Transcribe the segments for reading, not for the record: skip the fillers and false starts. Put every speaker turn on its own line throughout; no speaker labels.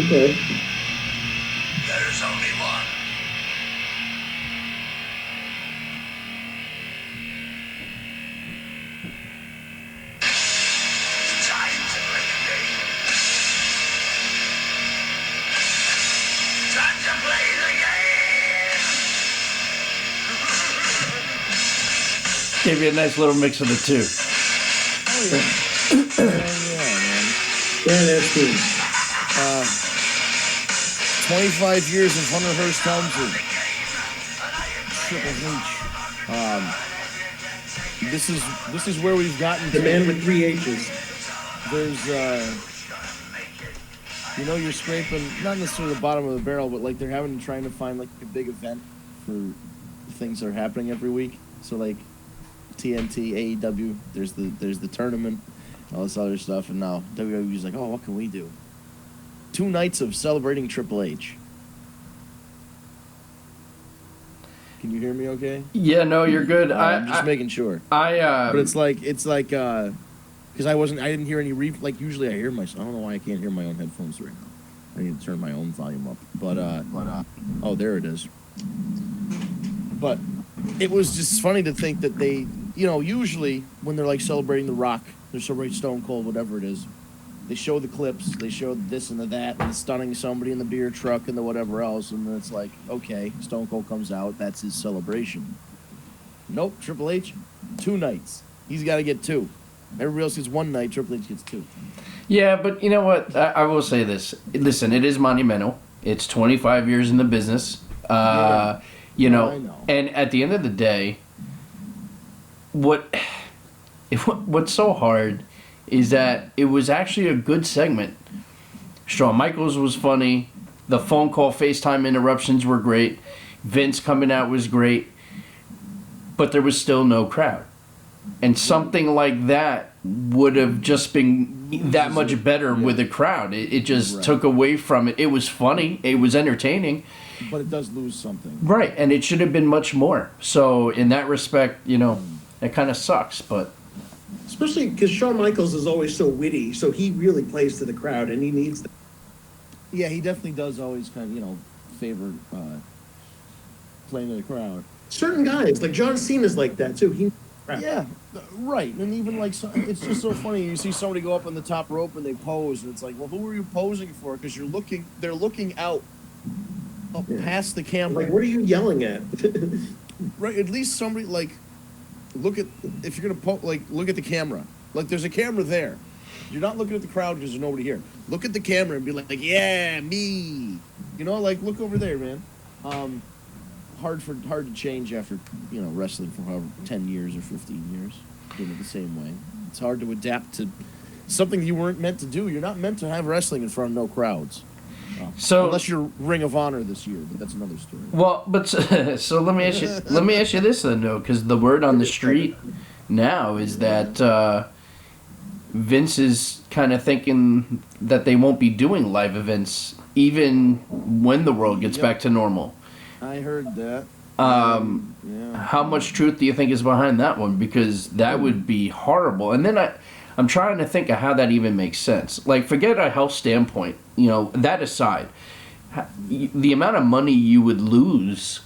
Okay.
There's only one. It's time to play the game. Time to play the game.
Gave you a nice little mix of the two.
Oh, yeah. Yeah, man.
Yeah, that's cool.
25 years of Hunter Hearst Helmsley. Triple H. This is where we've gotten
The
to.
man with 3 H's.
There's you're scraping not necessarily the bottom of the barrel, but like they're trying to find like a big event for things that are happening every week. So like TNT, AEW, there's the tournament, all this other stuff, and now WWE's like, oh, what can we do? 2 nights of celebrating Triple H. Can you hear me okay?
Yeah, no, you're good.
I'm just making sure. But it's like because I didn't hear any like usually I hear myself. I don't know why I can't hear my own headphones right now. I need to turn my own volume up. But oh, there it is. But it was just funny to think that they, usually when they're like celebrating The Rock, they're celebrating Stone Cold, whatever it is. They show the clips, they show this and the that, and the stunning somebody in the beer truck and the whatever else, and then it's like, okay, Stone Cold comes out, that's his celebration. Nope, Triple H, 2 nights. He's got to get 2. Everybody else gets 1 night, Triple H gets 2.
Yeah, but you know what? I will say this. Listen, it is monumental. It's 25 years in the business.
I know.
And at the end of the day, what's so hard is that it was actually a good segment. Shawn Michaels was funny. The phone call FaceTime interruptions were great. Vince coming out was great. But there was still no crowd. And something like that would have just been that much better with a crowd. It just took away from it. It was funny. It was entertaining.
But it does lose something.
Right, and it should have been much more. So in that respect, it kind of sucks, but...
Especially because Shawn Michaels is always so witty, so he really plays to the crowd, and he needs that.
Yeah, he definitely does always kind of, favor playing to the crowd.
Certain guys, like John Cena's like that, too.
Yeah, right. And even like, it's just so funny. You see somebody go up on the top rope and they pose, and it's like, well, who are you posing for? Because they're looking out up past the camera.
Like, what are you yelling at?
Right, at least somebody, like, if you're going to, look at the camera. Like, there's a camera there. You're not looking at the crowd because there's nobody here. Look at the camera and be like, yeah, me. Look over there, man. Hard to change after, wrestling for however 10 years or 15 years. Doing it the same way. It's hard to adapt to something you weren't meant to do. You're not meant to have wrestling in front of no crowds.
So
unless you're Ring of Honor this year, but that's another story.
Well, but so let me ask you this then, though, because the word on the street now is that Vince is kind of thinking that they won't be doing live events even when the world gets back to normal.
I heard that.
How much truth do you think is behind that one? Because that would be horrible. And then I'm trying to think of how that even makes sense. Like, forget a health standpoint. That aside, the amount of money you would lose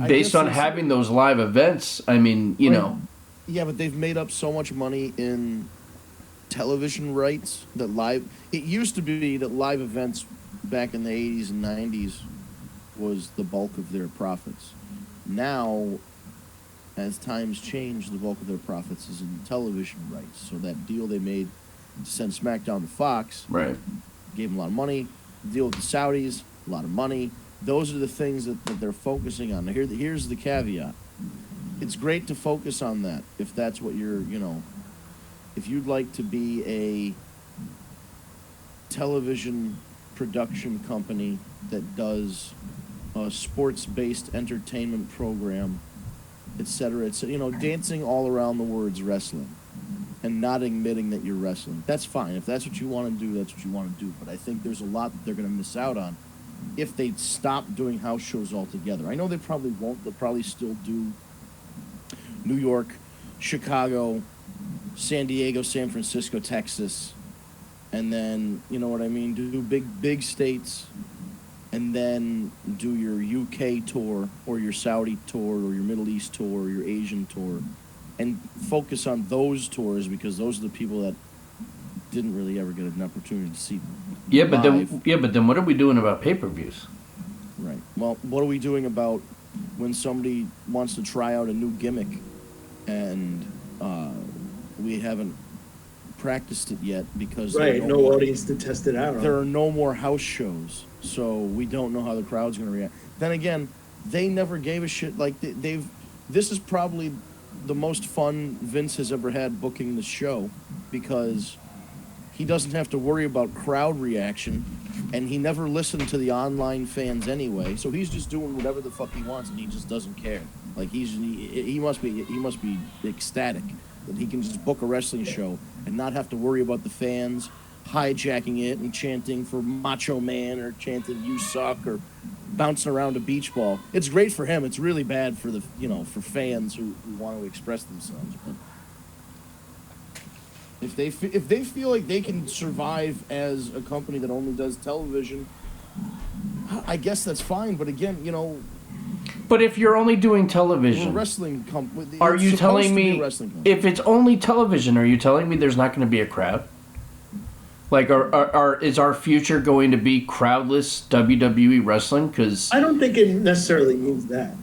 based on having those live events, I mean,
Yeah, but they've made up so much money in television rights that it used to be that live events back in the 80s and 90s was the bulk of their profits. Now, as times change, the bulk of their profits is in television rights. So that deal they made to send Smackdown to Fox,
right,
gave them a lot of money. The deal with the Saudis, a lot of money. Those are the things that they're focusing on. Now, here's the caveat. It's great to focus on that if that's what you're, if you'd like to be a television production company that does a sports-based entertainment program, etc., dancing all around the words wrestling and not admitting that you're wrestling. That's fine. If that's what you want to do, that's what you want to do. But I think there's a lot that they're going to miss out on if they stop doing house shows altogether. I know they probably won't. They'll probably still do New York, Chicago, San Diego, San Francisco, Texas, and then, you know what I mean, do big states, and then do your UK tour or your Saudi tour or your Middle East tour or your Asian tour, and focus on those tours because those are the people that didn't really ever get an opportunity to see.
Yeah, but
live.
then what are we doing about pay-per-views?
Right. Well, what are we doing about when somebody wants to try out a new gimmick and we haven't practiced it yet because
Right, no audience to test it out on.
there are no more house shows, so we don't know how the crowd's going to react. Then again, they never gave a shit. Like they've. This is probably the most fun Vince has ever had booking the show because he doesn't have to worry about crowd reaction, and he never listened to the online fans anyway. So he's just doing whatever the fuck he wants, and he just doesn't care. Like he must be ecstatic that he can just book a wrestling show and not have to worry about the fans hijacking it and chanting for Macho Man or chanting "You suck" or bouncing around a beach ball. It's great for him. It's really bad for the for fans who want to express themselves. But if they feel like they can survive as a company that only does television, I guess that's fine. But again,
But if you're only doing
we're a
television,
wrestling company.
are you telling me if it's only television? Are you telling me there's not going to be a crowd? Like, is our future going to be crowdless WWE wrestling? Because
I don't think it necessarily means that.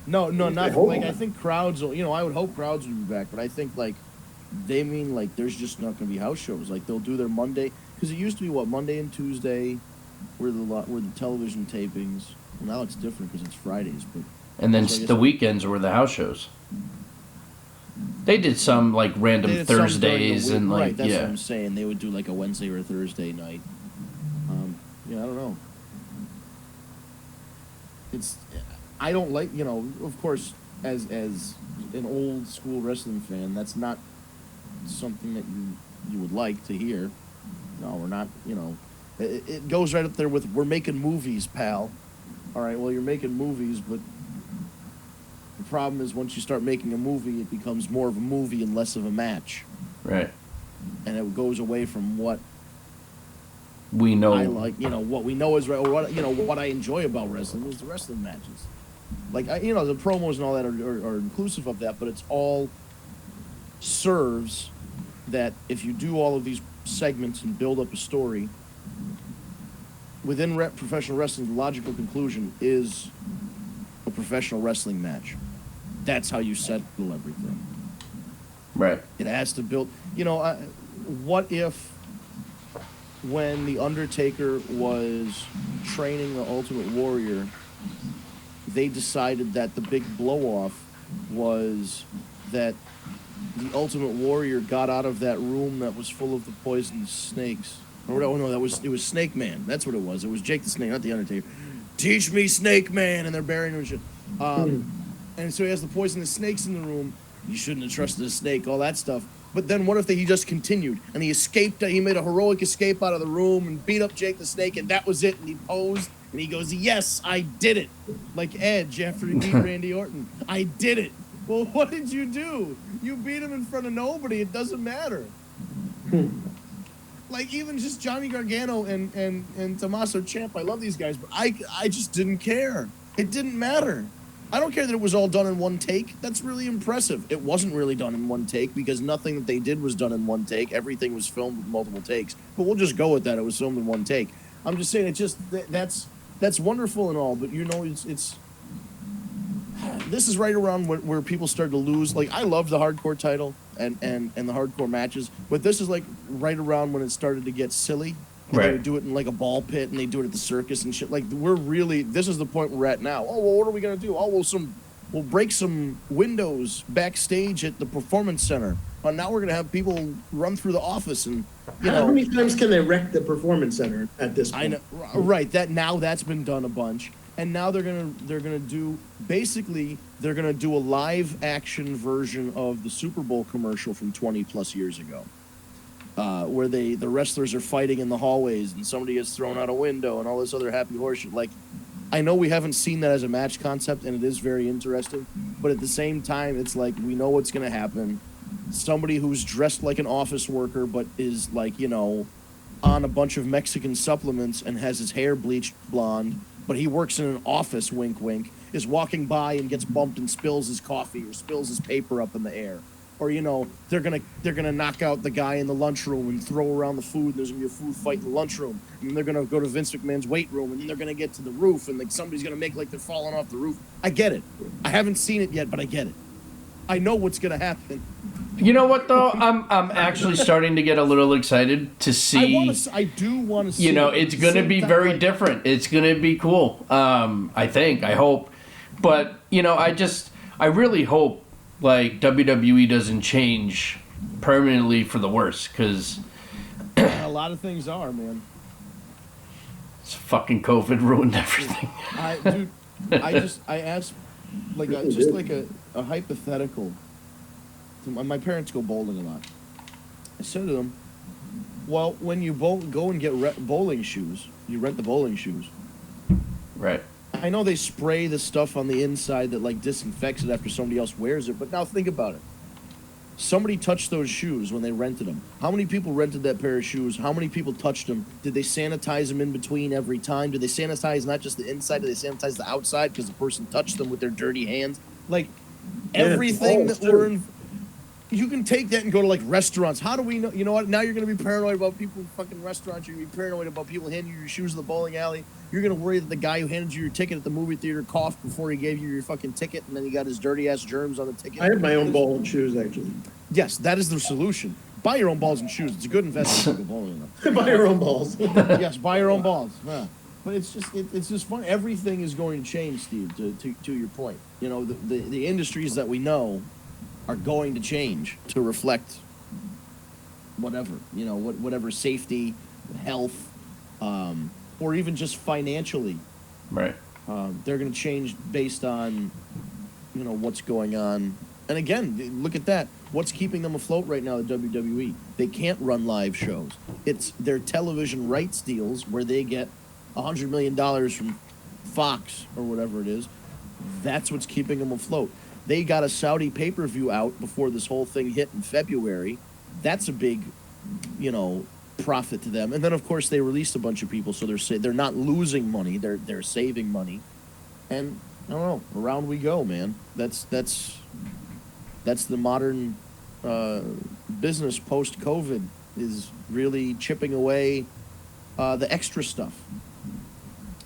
No, not
hope
like
not.
I think crowds. I would hope crowds would be back, but I think like they mean like there's just not going to be house shows. Like they'll do their Monday because it used to be Monday and Tuesday were the television tapings. Well, now it's different because it's Fridays, but
and then
so I guess
the weekends were the house shows. They did some like random
they did some during the
Thursdays
week.
and like
right, that's what
yeah.
I'm saying. They would do like a Wednesday or a Thursday night. I don't know. I don't like of course as an old school wrestling fan, that's not something that you would like to hear. No, we're not. It goes right up there with we're making movies, pal. All right, well, you're making movies, but the problem is once you start making a movie, it becomes more of a movie and less of a match.
Right.
And it goes away from what
We know.
I like, what we know is, or what I enjoy about wrestling is the wrestling matches. Like, the promos and all that are inclusive of that, but it's all serves that if you do all of these segments and build up a story, within professional wrestling, the logical conclusion is a professional wrestling match. That's how you settle everything.
Right.
It has to build. What if when The Undertaker was training the Ultimate Warrior, they decided that the big blow-off was that the Ultimate Warrior got out of that room that was full of the poisonous snakes. Or no, it was Snake Man. That's what it was. It was Jake the Snake, not The Undertaker. Teach me, Snake Man, and they're burying him and shit. And so he has the poisonous snakes in the room. You shouldn't have trusted a snake, all that stuff. But then what if he just continued and he escaped? He made a heroic escape out of the room and beat up Jake the Snake, and that was it. And he posed and he goes, "Yes, I did it," like Edge after he beat Randy Orton. I did it. Well, what did you do? You beat him in front of nobody. It doesn't matter. Like even just Johnny Gargano and Tommaso Ciampa. I love these guys, but I just didn't care. It didn't matter. I don't care that it was all done in one take. That's really impressive. It wasn't really done in one take because nothing that they did was done in one take. Everything was filmed with multiple takes. But we'll just go with that. It was filmed in one take. I'm just saying, that's wonderful and all, but it's this is right around where people start to lose. Like I love the hardcore title and the hardcore matches, but this is like right around when it started to get silly. And
Right.
They would do it in like a ball pit, and they do it at the circus and shit. Like this is the point we're at now. Oh well, what are we gonna do? Oh well, we'll break some windows backstage at the Performance Center. But now we're gonna have people run through the office and
How many times can they wreck the Performance Center at this point?
I know, right? That's been done a bunch, and now they're gonna do a live action version of the Super Bowl commercial from 20+ years ago. Where the wrestlers are fighting in the hallways and somebody gets thrown out a window and all this other happy horseshit. Like, I know we haven't seen that as a match concept, and it is very interesting, but at the same time, it's like we know what's going to happen. Somebody who's dressed like an office worker but is like, on a bunch of Mexican supplements and has his hair bleached blonde, but he works in an office, wink, wink, is walking by and gets bumped and spills his coffee or spills his paper up in the air. Or, you know, they're gonna knock out the guy in the lunchroom and throw around the food, and there's gonna be a food fight in the lunchroom. And then they're gonna go to Vince McMahon's weight room, and then they're gonna get to the roof, and like somebody's gonna make like they're falling off the roof. I get it. I haven't seen it yet, but I get it. I know what's gonna happen.
You know what though? I'm actually starting to get a little excited to see.
I do want to see.
You know, it's going to be very different. It's going to be cool. I hope. But, you know, I really hope like WWE doesn't change permanently for the worse, because
a lot of things are, man.
It's fucking COVID ruined everything.
I asked like a hypothetical. My parents go bowling a lot. I said to them, well, when you go and get bowling shoes, you rent the bowling shoes.
Right.
I know they spray the stuff on the inside that like disinfects it after somebody else wears it, but now think about it. Somebody touched those shoes when they rented them. How many people rented that pair of shoes? How many people touched them? Did they sanitize them in between every time? Did they sanitize not just the inside? Did they sanitize the outside because the person touched them with their dirty hands? Like, everything that we're in... You can take that and go to, like, restaurants. How do we know? You know what? Now you're going to be paranoid about people in fucking restaurants. You're going to be paranoid about people handing you your shoes in the bowling alley. You're going to worry that the guy who handed you your ticket at the movie theater coughed before he gave you your fucking ticket, and then he got his dirty-ass germs on the ticket.
I have my own ball and shoes, actually.
Yes, that is the solution. Buy your own balls and shoes. It's a good investment to go bowling.
Buy your own balls.
Yes, buy your own balls. Yeah. But it's just fun. Everything is going to change, Steve, to your point. You know, the industries that we know are going to change to reflect whatever, you know, whatever safety, health, or even just financially.
Right.
They're going to change based on, you know, what's going on. And again, look at that. What's keeping them afloat right now at WWE? They can't run live shows. It's their television rights deals where they get $100 million from Fox or whatever it is. That's what's keeping them afloat. They got a Saudi pay-per-view out before this whole thing hit in February. That's a big, you know, profit to them. And then, of course, they released a bunch of people, so they're not losing money. They're saving money. And, I don't know, around we go, man. That's the modern business post-COVID, is really chipping away the extra stuff.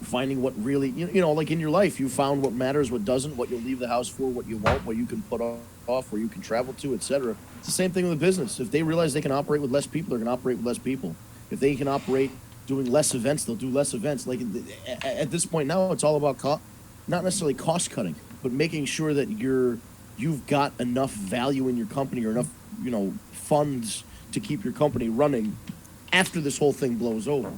Finding what really, you know, like in your life, you found what matters, what doesn't, what you'll leave the house for, what you won't, what you can put off, where you can travel to, etc. It's the same thing with the business. If they realize they can operate with less people, they're going to operate with less people. If they can operate doing less events, they'll do less events. Like at this point now, it's all about not necessarily cost cutting, but making sure that you've got enough value in your company or enough, you know, funds to keep your company running after this whole thing blows over.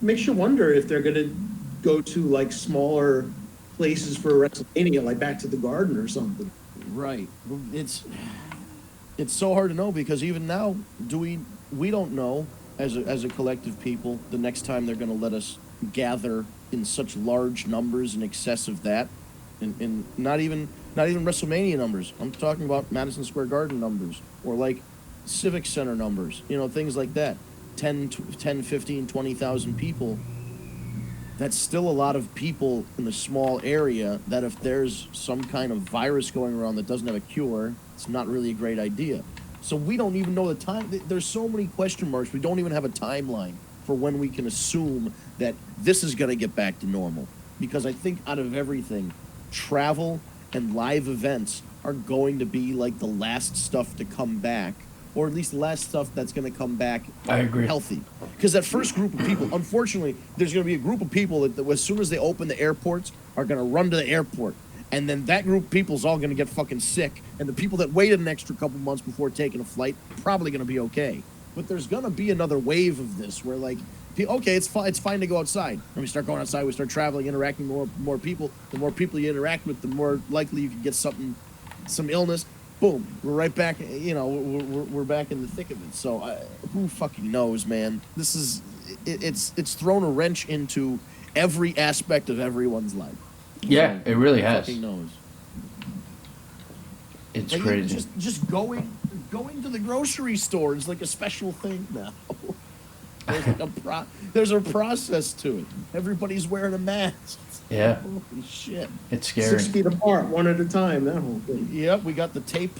Makes you wonder if they're going to go to like smaller places for WrestleMania, like back to the Garden or something.
Right. It's so hard to know, because even now, we don't know as a collective people the next time they're going to let us gather in such large numbers in excess of that, and not even WrestleMania numbers. I'm talking about Madison Square Garden numbers, or like Civic Center numbers, you know, things like that. 10, 15, 20,000 people. That's still a lot of people in a small area that if there's some kind of virus going around that doesn't have a cure, it's not really a great idea. So we don't even know the time. There's so many question marks. We don't even have a timeline for when we can assume that this is going to get back to normal. Because I think out of everything, travel and live events are going to be like the last stuff to come back, or at least the last stuff that's going to come back healthy. Because that first group of people, unfortunately, there's going to be a group of people that as soon as they open the airports are going to run to the airport. And then that group of people is all going to get fucking sick. And the people that waited an extra couple months before taking a flight probably going to be okay. But there's going to be another wave of this where, like, okay, it's fine to go outside. And we start going outside, we start traveling, interacting with more people. The more people you interact with, the more likely you can get some illness. Boom, we're right back, you know, we're back in the thick of it. So who fucking knows, man? This is, it's thrown a wrench into every aspect of everyone's life.
Yeah, it really has.
Fucking knows.
It's
like,
crazy.
Just going to the grocery store is like a special thing now. There's a process to it. Everybody's wearing a mask.
Yeah.
Holy shit.
It's scary.
6 feet apart, one at a time, that whole thing.
Yep, we got the tape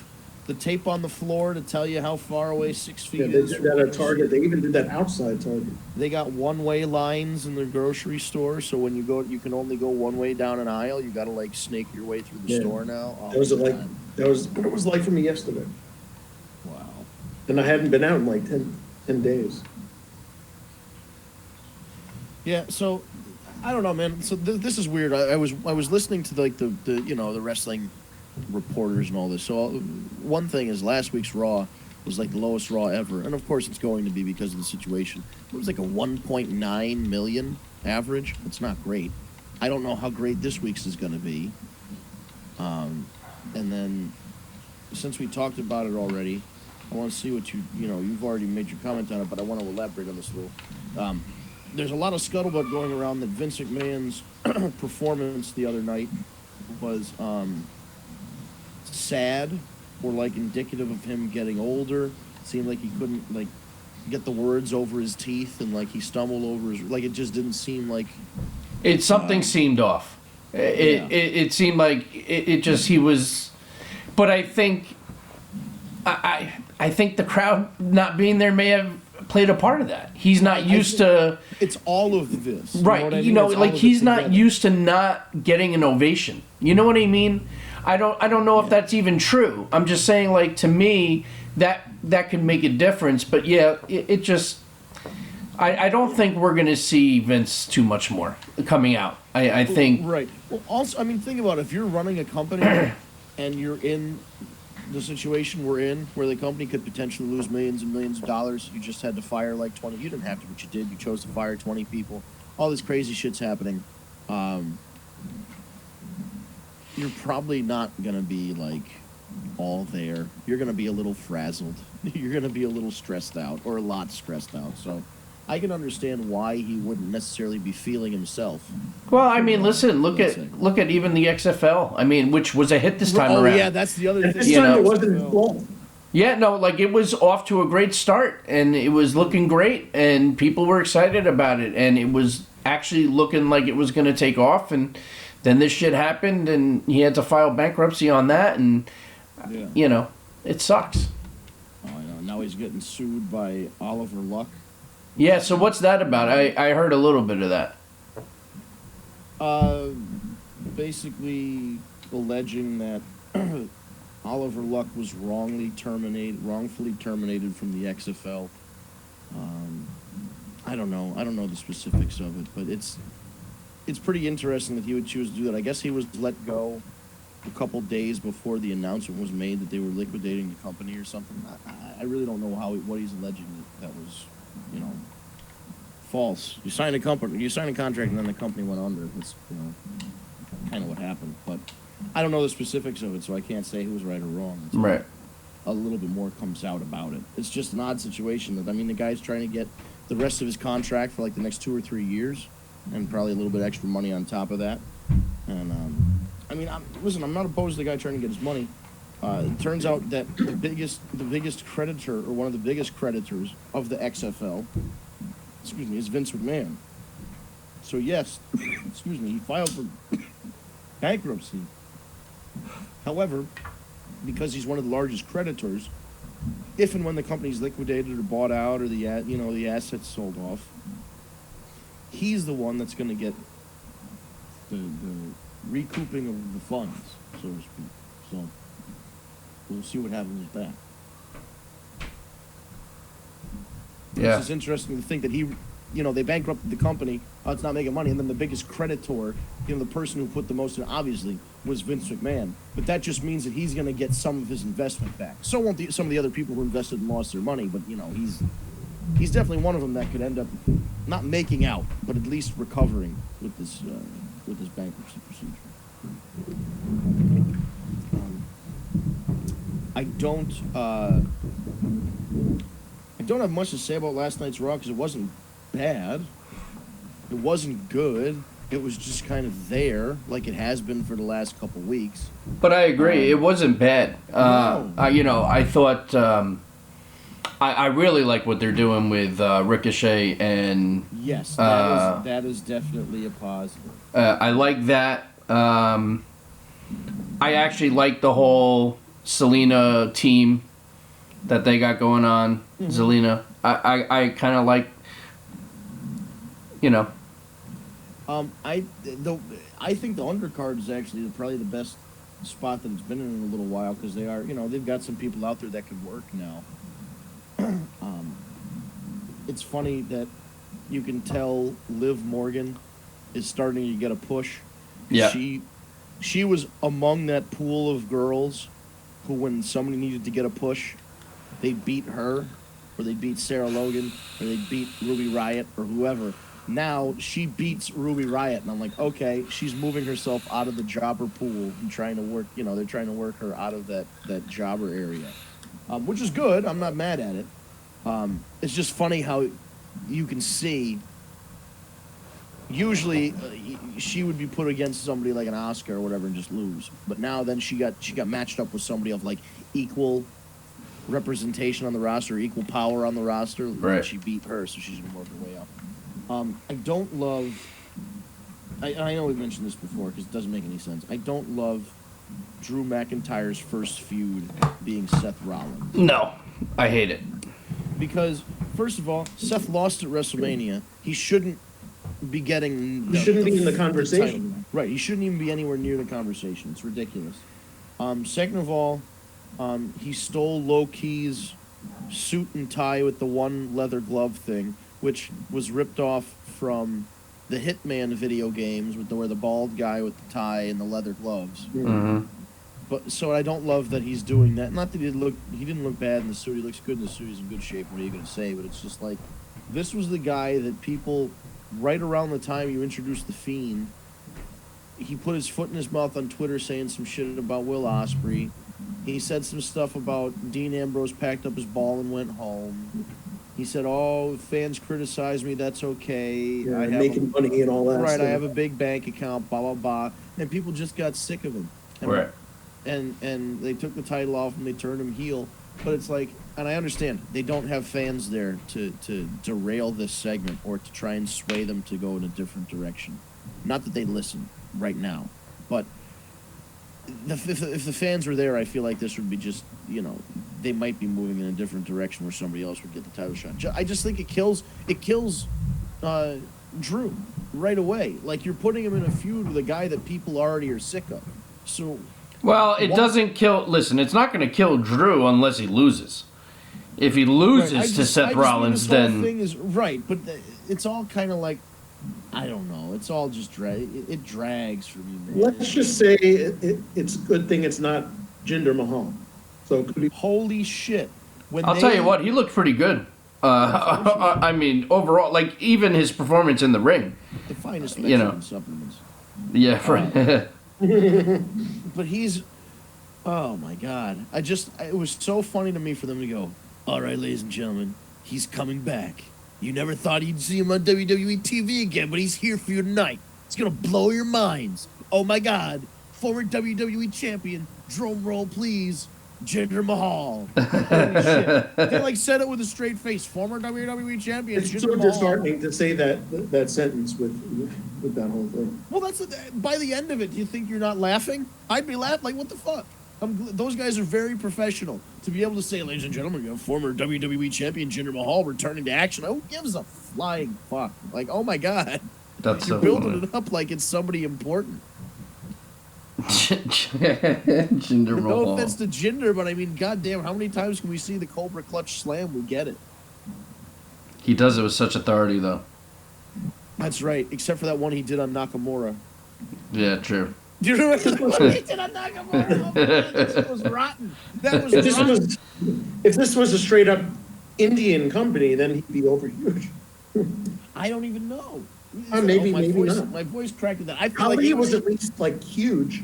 on the floor to tell you how far away 6 feet
Yeah, they
is.
did that at Target. They even did that outside Target.
They got one-way lines in the grocery store, so when you go, you can only go one way down an aisle. You got to like snake your way through the store now. Oh,
That was
God.
that was what it was like for me yesterday.
Wow.
And I hadn't been out in like 10 days.
Yeah, so I don't know, man. So this is weird. I was listening to like the the wrestling reporters and all this. So one thing is last week's Raw was like the lowest Raw ever, and of course it's going to be because of the situation. It was like a 1.9 million average. It's not great. I don't know how great this week's is going to be. And then since we talked about it already, I want to see what you've already made your comment on it, but I want to elaborate on this a little. There's a lot of scuttlebutt going around that Vince McMahon's performance the other night was sad or like indicative of him getting older. It seemed like he couldn't like get the words over his teeth and like he stumbled over his like it just didn't seem like
Something seemed off. It seemed like it just he was, but I think I think the crowd not being there may have played a part of that. He's not used to.
It's all of this,
Right?
What I
You
mean?
know,
It's all
like
of it
he's not
together.
used to not getting an ovation. You know what I mean? I don't know if that's even true. I'm just saying, like, to me, that can make a difference. But yeah, it just. I don't think we're gonna see Vince too much more coming out. I think.
Right. Well, also, I mean, think about it. If you're running a company and you're in the situation we're in, where the company could potentially lose millions and millions of dollars, you just had to fire like 20. You didn't have to, but you did. You chose to fire 20 people. All this crazy shit's happening. You're probably not going to be like all there. You're going to be a little frazzled. You're going to be a little stressed out, or a lot stressed out. So I can understand why he wouldn't necessarily be feeling himself.
Well, I mean, listen. Look at even the XFL. I mean, which was a hit this time around.
Oh yeah, that's the other
And
thing.
this time it wasn't his fault.
Yeah, no, like it was off to a great start and it was looking great and people were excited about it and it was actually looking like it was going to take off and then this shit happened and he had to file bankruptcy on that and you know, it sucks.
Oh, I know. Now he's getting sued by Oliver Luck.
Yeah, so what's that about? I heard a little bit of that.
Basically alleging that Oliver Luck was wrongfully terminated from the XFL. I don't know the specifics of it, but it's pretty interesting that he would choose to do that. I guess he was let go a couple days before the announcement was made that they were liquidating the company or something. I really don't know what he's alleging that was, false. You sign a contract, and then the company went under. That's kind of what happened, but I don't know the specifics of it, so I can't say who was right or wrong.
Right.
A little bit more comes out about it. It's just an odd situation that, I mean, the guy's trying to get the rest of his contract for like the next 2 or 3 years, and probably a little bit extra money on top of that. And I mean, I'm not opposed to the guy trying to get his money. It turns out that the biggest creditor, or one of the biggest creditors of the XFL, is Vince McMahon. So yes, he filed for bankruptcy. However, because he's one of the largest creditors, if and when the company's liquidated or bought out or the assets sold off, he's the one that's going to get the recouping of the funds, so to speak. So we'll see what happens with that.
Yeah.
It's just interesting to think that they bankrupted the company. It's not making money, and then the biggest creditor, the person who put the most in, obviously, was Vince McMahon. But that just means that he's going to get some of his investment back. So won't some of the other people who invested and lost their money. But he's definitely one of them that could end up not making out, but at least recovering with this bankruptcy procedure. I don't have much to say about last night's Raw because it wasn't bad. It wasn't good. It was just kind of there, like it has been for the last couple weeks.
But I agree, it wasn't bad.
No.
I thought I really like what they're doing with Ricochet and
Yes, that is definitely a positive.
I like that. I actually like the whole Selena team that they got going on. Zelina. I kind of like,
I think the undercard is actually probably the best spot that it's been in a little while because they are, they've got some people out there that can work now. It's funny that you can tell Liv Morgan is starting to get a push.
Yeah.
She was among that pool of girls who, when somebody needed to get a push, they beat her, or they beat Sarah Logan, or they beat Ruby Riott, or whoever. Now she beats Ruby Riott, and I'm like, okay, she's moving herself out of the jobber pool and trying to work. They're trying to work her out of that jobber area, which is good. I'm not mad at it. It's just funny how you can see. Usually, she would be put against somebody like an Asuka or whatever and just lose. But now, then she got matched up with somebody of like equal representation on the roster, equal power on the roster.
Right.
And she beat her, so she's gonna work her way up. I don't love. I know we've mentioned this before because it doesn't make any sense. I don't love Drew McIntyre's first feud being Seth Rollins.
no, I hate it.
Because, first of all, Seth lost at WrestleMania. He shouldn't be getting...
He shouldn't be in the conversation.
Right, he shouldn't even be anywhere near the conversation. It's ridiculous. Second of all, he stole Low-Key's suit and tie with the one leather glove thing, which was ripped off from the Hitman video games where the bald guy with the tie and the leather gloves.
Mm-hmm.
But so I don't love that he's doing that. Not that he didn't look bad in the suit. He looks good in the suit. He's in good shape. What are you going to say? But it's just like, this was the guy that people, right around the time you introduced the Fiend, he put his foot in his mouth on Twitter saying some shit about Will Ospreay. He said some stuff about Dean Ambrose packed up his ball and went home. He said, "Oh, fans criticize me. That's okay.
Yeah,
I have
making money and all that.
Right,
stuff.
I have a big bank account. Blah blah blah." And people just got sick of him.
Right.
And they took the title off and they turned him heel. But it's like, and I understand, they don't have fans there to derail this segment or to try and sway them to go in a different direction. Not that they listen right now, but if the fans were there, I feel like this would be just, they might be moving in a different direction where somebody else would get the title shot. I just think it kills Drew right away. Like, you're putting him in a feud with a guy that people already are sick of. So...
Well, it doesn't kill... Listen, it's not going to kill Drew unless he loses. If he loses to Seth Rollins, then...
Whole thing is, right, but it's all kind of like... I don't know. It's all just... It drags for me, man.
Let's just say it's a good thing it's not Jinder Mahal. So it could be...
Holy shit.
I'll tell you what, he looked pretty good. I mean, overall, like, even his performance in the ring.
The finest Mexican supplements.
Yeah, right.
But he's, oh my God! It was so funny to me for them to go, "All right, ladies and gentlemen, he's coming back. You never thought you'd see him on WWE TV again, but he's here for you tonight. It's gonna blow your minds. Oh my God! Former WWE champion, drum roll please, Jinder Mahal." Holy shit! They said it with a straight face. Former WWE champion,
It's
Jinder
so
Mahal.
disheartening to say that sentence with that whole thing.
Well, by the end of it, do you think you're not laughing? I'd be laughing. Like, what the fuck? Those guys are very professional. To be able to say, "Ladies and gentlemen, you have former WWE champion Jinder Mahal returning to action." Who gives a flying fuck? Like, oh my God.
That's
You're
so
building
funny.
it up like it's somebody important.
Jinder
No
Mahal.
offense to Jinder, but I mean, goddamn, how many times can we see the Cobra Clutch Slam? We get it.
He does it with such authority, though.
That's right, except for that one he did on Nakamura.
Yeah, true.
Do you remember the one he did on Nakamura? Oh my God, that was rotten. That was rotten.
If this was a straight up Indian company, then he'd be over huge.
I don't even know.
Maybe
voice,
not.
My voice cracked at that. I feel
Ali
like
was at least huge.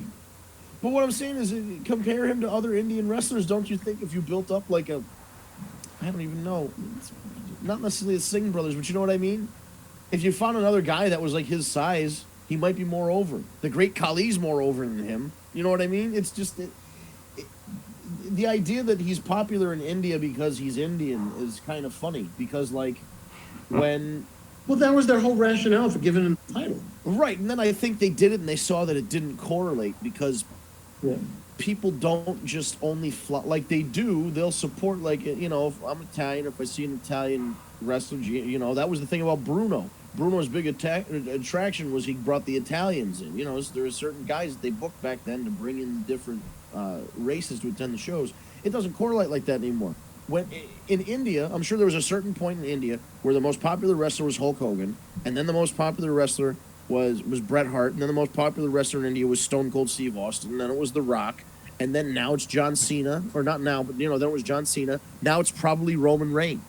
But what I'm saying is, compare him to other Indian wrestlers. Don't you think if you built up I don't even know, it's not necessarily the Singh brothers, but you know what I mean? If you found another guy that was like his size, he might be more over. The Great Khali's more over than him. You know what I mean? It's just the idea that he's popular in India because he's Indian is kind of funny because like when
Well, that was their whole rationale for giving him the title.
right, and then I think they did it and they saw that it didn't correlate because
Yeah.
people don't just only like they do. They'll support like you know. If I'm Italian, if I see an Italian wrestler, you know that was the thing about Bruno. Bruno's big attraction was he brought the Italians in. You know, there are certain guys that they booked back then to bring in different races to attend the shows. It doesn't correlate like that anymore. When in India, I'm sure there was a certain point in India where the most popular wrestler was Hulk Hogan, and then the most popular wrestler was Bret Hart, and then the most popular wrestler in India was Stone Cold Steve Austin, and then it was The Rock, and then now it's John Cena, or not now, but you know, then it was John Cena. Now it's probably Roman Reigns.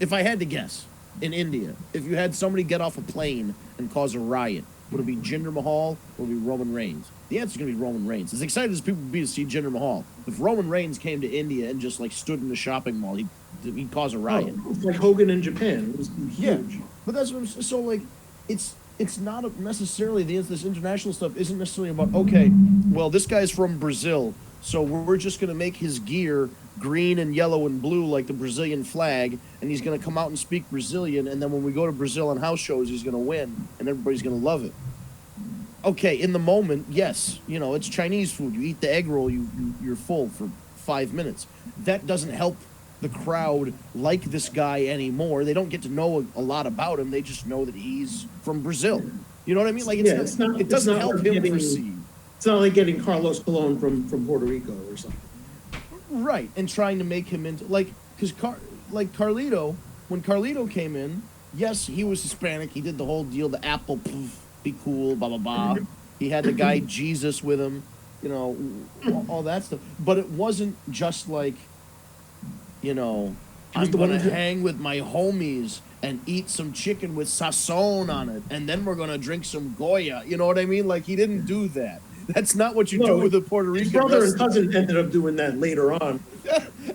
If I had to guess, in India, if you had somebody get off a plane and cause a riot, would it be Jinder Mahal or would it be Roman Reigns? The answer's going to be Roman Reigns. As excited as people would be to see Jinder Mahal, if Roman Reigns came to India and just like stood in the shopping mall, he'd cause a riot.
Oh, it's like Hogan in Japan. It was huge.
Yeah, but that's what I'm so like. It's not necessarily this international stuff isn't necessarily about okay. Well, this guy's from Brazil, so we're just going to make his gear green and yellow and blue like the Brazilian flag, and he's going to come out and speak Brazilian, and then when we go to Brazil on house shows, he's going to win, and everybody's going to love it. Okay, in the moment, yes, you know, it's Chinese food. You eat the egg roll, you're full for 5 minutes. That doesn't help the crowd like this guy anymore. They don't get to know a lot about him. They just know that he's from Brazil. You know what I mean? Like, it doesn't help him proceed.
It's not like getting Carlos Colon from Puerto Rico or something.
Right, and trying to make him into like because Carlito, when Carlito came in, yes, he was Hispanic. He did the whole deal, the apple, poof, be cool, blah blah blah. He had the guy Jesus with him, you know, all that stuff. But it wasn't just like, you know, I'm gonna hang with my homies and eat some chicken with sazon on it, and then we're gonna drink some Goya. You know what I mean? Like he didn't do that. That's not what you do with a Puerto Rican.
His brother and cousin ended up doing that later on.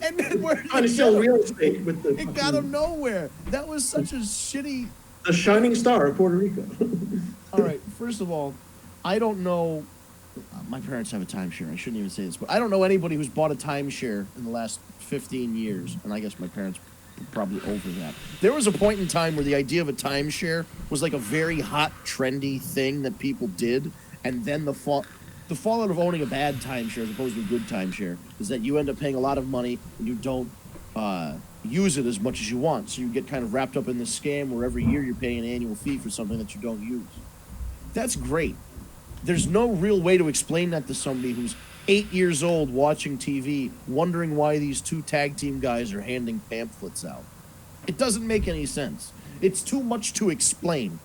And then we're
trying to sell real estate with the.
It got him nowhere. That was such a shitty.
The shining star of Puerto Rico.
All right. First of all, I don't know. My parents have a timeshare. I shouldn't even say this, but I don't know anybody who's bought a timeshare in the last 15 years. And I guess my parents were probably over that. There was a point in time where the idea of a timeshare was like a very hot, trendy thing that people did, and then the fallout of owning a bad timeshare as opposed to a good timeshare is that you end up paying a lot of money and you don't use it as much as you want. So you get kind of wrapped up in this scam where every year you're paying an annual fee for something that you don't use. That's great. There's no real way to explain that to somebody who's 8 years old watching TV, wondering why these two tag team guys are handing pamphlets out. It doesn't make any sense. It's too much to explain.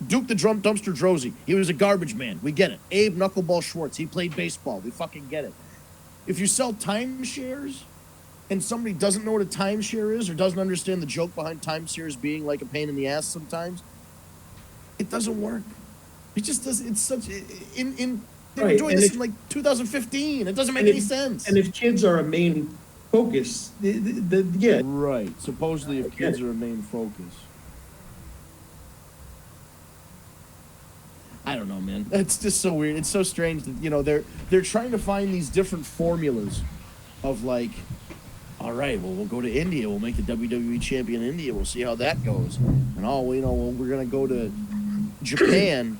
Duke the Drum Dumpster Drozy, he was a garbage man. We get it. Abe Knuckleball Schwartz, he played baseball. We fucking get it. If you sell timeshares and somebody doesn't know what a timeshare is or doesn't understand the joke behind timeshares being like a pain in the ass sometimes, it doesn't work. It just doesn't. It's such they were doing this in like 2015. It doesn't make any sense.
And if kids are a main focus, yeah.
Right. Supposedly, if kids are a main focus. I don't know, man. It's just so weird. It's so strange that, you know, they're trying to find these different formulas of like, all right, well, we'll go to India. We'll make the WWE champion in India. We'll see how that goes. And you know, well, we're going to go to Japan,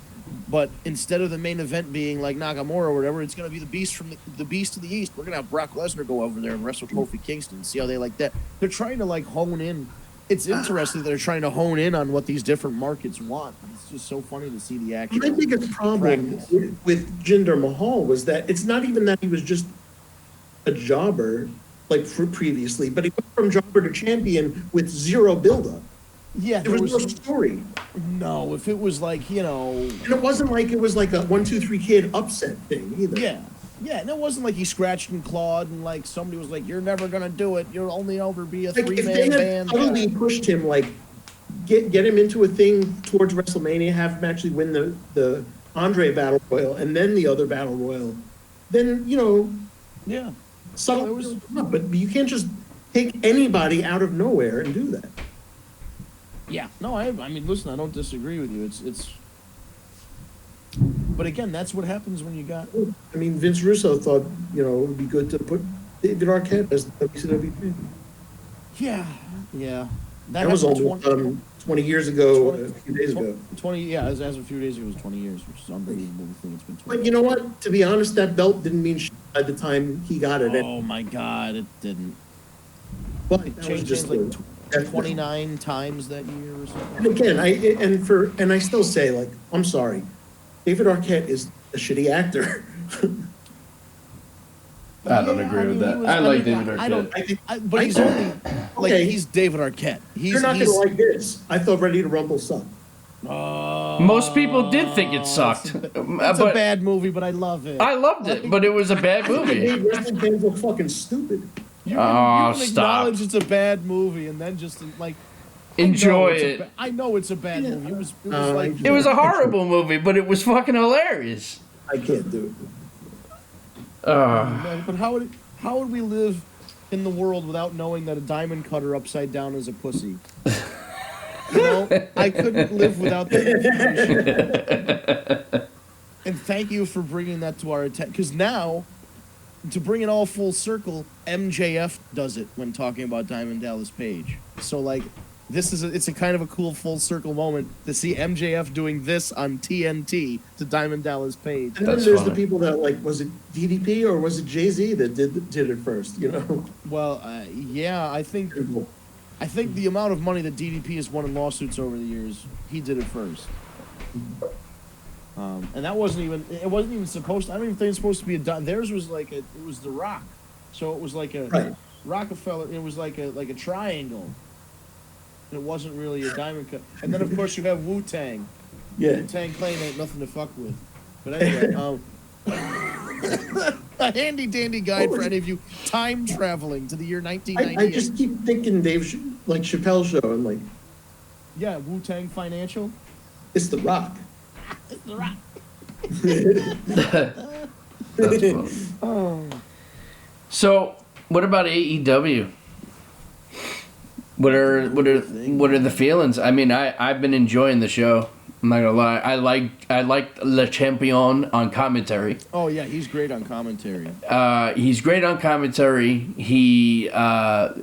but instead of the main event being like Nakamura or whatever, it's going to be the Beast from the Beast to the East. We're going to have Brock Lesnar go over there and wrestle Kofi Kingston. See how they like that. They're trying to like hone in. It's interesting that they're trying to hone in on what these different markets want. It's just so funny to see the actual.
My biggest problem with Jinder Mahal was that it's not even that he was just a jobber like previously, but he went from jobber to champion with zero buildup.
Yeah,
there was no story.
No, if it was like, you know,
and it wasn't like it was like a 1, 2, 3 kid upset thing either.
Yeah, and it wasn't like he scratched and clawed and like somebody was like, "You're never gonna do it. You'll only ever be a
like
3-man
if they had totally pushed him, like get him into a thing towards WrestleMania, have him actually win the Andre Battle Royal and then the other Battle Royal, then you know,
yeah,
subtle. But you can't just take anybody out of nowhere and do that.
Yeah, no, I mean, listen, I don't disagree with you. It's. But again, that's what happens when you got.
I mean, Vince Russo thought, you know, it would be good to put David Arquette as the WCW champion.
Yeah.
That was almost 20 years ago, a few days ago.
20, yeah, as of a few days ago, it was 20 years, which is unbelievable. I think it's been 20.
But you know what? To be honest, that belt didn't mean shit by the time he got it.
Oh my God, it didn't.
But
It
that was
changed
just
like
that's
29 times that year or something.
And again, and I still say, like, I'm sorry, David Arquette is a shitty actor.
I don't agree with that. I like David Arquette.
But he's only like he's David Arquette.
You're not gonna like this. I thought Ready to Rumble sucked.
Most people did think it sucked.
It's a bad movie, but I love it.
I loved it, but it was a bad
It
movie.
made wrestling fans look fucking stupid.
You can
stop.
acknowledge it's a bad movie and then just like
Enjoy it.
I know it's a bad movie. It was like
It was a horrible movie, but it was fucking hilarious.
I can't do it.
But how would we live in the world without knowing that a diamond cutter upside down is a pussy? You know, I couldn't live without that information. And thank you for bringing that to our attention. Because now, to bring it all full circle, MJF does it when talking about Diamond Dallas Page. So like, it's a kind of a cool full circle moment to see MJF doing this on TNT to Diamond Dallas Page.
And then there's the people that, like, was it DDP or was it Jay-Z that did it first, you know?
Well, yeah, I think the amount of money that DDP has won in lawsuits over the years, he did it first. And that wasn't even supposed to, I don't even think it's supposed to be theirs was like it was The Rock. So it was like a Rockefeller, it was like a triangle. It wasn't really a diamond cut. And then, of course, you have Wu-Tang.
Yeah.
Wu-Tang Clan ain't nothing to fuck with. But anyway, a handy-dandy guide for any of you time traveling to the year 1998.
I just keep thinking like Chappelle's show, and like...
Yeah, Wu-Tang Financial.
It's The Rock.
It's The Rock.
That's funny.
Oh.
So, what about AEW? What are the feelings? I mean, I've been enjoying the show. I'm not gonna lie. I like Le Champion on commentary.
Oh yeah, he's great on commentary.
He's great on commentary. He the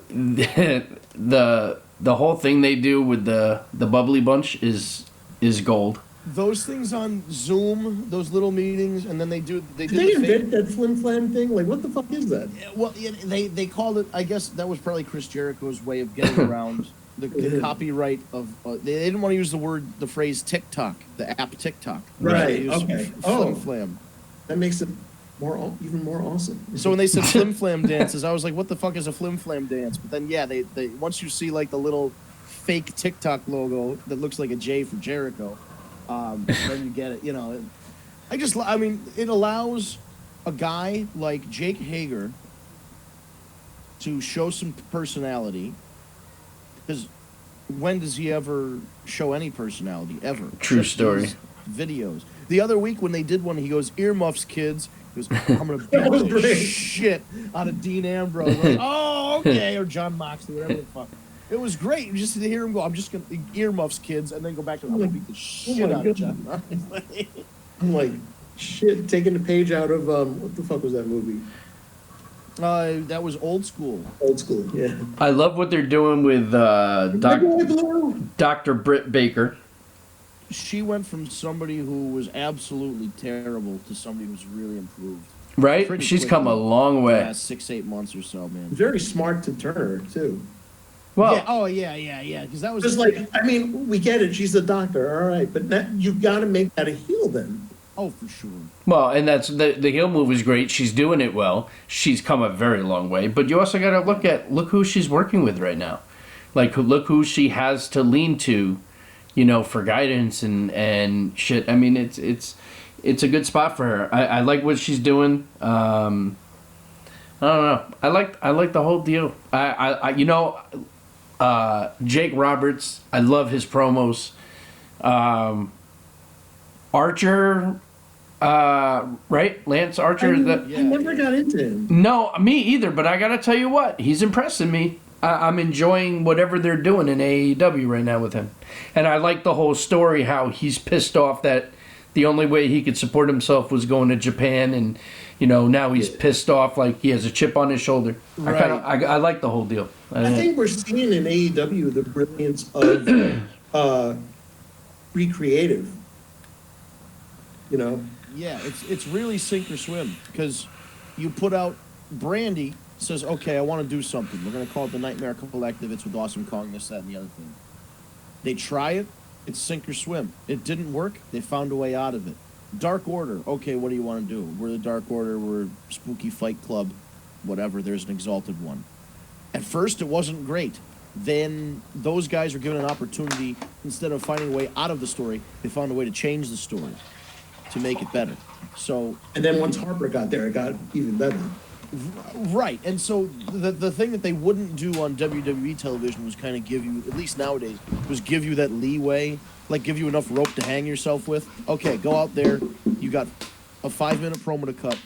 whole thing they do with the bubbly bunch is gold.
Those things on Zoom, those little meetings, and then they
Did they invent that flim flam thing? Like, what the fuck is that?
Well, they called it. I guess that was probably Chris Jericho's way of getting around the copyright of. They didn't want to use the phrase TikTok, the app TikTok.
Right. Okay.
Flim flam.
That makes it even more awesome.
So when they said flim flam dances, I was like, "What the fuck is a flim flam dance?" But then, yeah, they once you see like the little fake TikTok logo that looks like a J for Jericho. Then you get it, you know. I mean, it allows a guy like Jake Hager to show some personality. Because when does he ever show any personality, ever?
True story.
Videos. The other week when they did one, he goes, "Earmuffs, kids." He goes, "I'm going to beat the shit out of Dean Ambrose." Like, oh, okay. Or John Moxley, whatever the fuck. It was great just to hear him go, "I'm just going to earmuffs, kids," and then go back to, "I'm going to beat the shit out of John Moxley."
I'm like, shit, taking the page out of, what the fuck was that movie?
That was Old School.
Old School, yeah.
I love what they're doing with Dr. Britt Baker.
She went from somebody who was absolutely terrible to somebody who's really improved.
Right?
Pretty
She's
quickly.
come a long way.
The last 6-8 months or so, man.
Very smart to turn her, too.
Well,
yeah. Because that was
Just like, I mean, we get it. She's a doctor, all right. But you've got to make that a heel then.
Oh, for sure.
well, and that's the heel move is great. She's doing it well. She's come a very long way. But you also got to look who she's working with right now. Like, look who she has to lean to, you know, for guidance and shit. I mean, it's a good spot for her. I like what she's doing. I don't know. I like the whole deal. I you know, Jake Roberts. I love his promos. Archer, right? Lance Archer.
I never got into him.
No, me either. But I gotta tell you what, he's impressing me. I'm enjoying whatever they're doing in AEW right now with him, and I like the whole story. How he's pissed off that the only way he could support himself was going to Japan, and now he's pissed off, like he has a chip on his shoulder.
Right.
I like the whole deal.
I think we're seeing in AEW the brilliance of be creative.
Yeah, it's really sink or swim, because you put out Brandy says, okay, I want to do something. We're going to call it the Nightmare Collective. It's with Awesome Kong, this, that, and the other thing. They try it. It's sink or swim. It didn't work. They found a way out of it. Dark Order. Okay, what do you want to do? We're the Dark Order. We're Spooky Fight Club. Whatever. There's an Exalted One. At first, it wasn't great. Then those guys were given an opportunity. Instead of finding a way out of the story, they found a way to change the story to make it better. So,
and then once Harper got there, it got even better.
Right, and so the thing that they wouldn't do on WWE television was kind of give you, at least nowadays, was give you that leeway, like give you enough rope to hang yourself with. Okay, go out there, you got a 5-minute promo to cut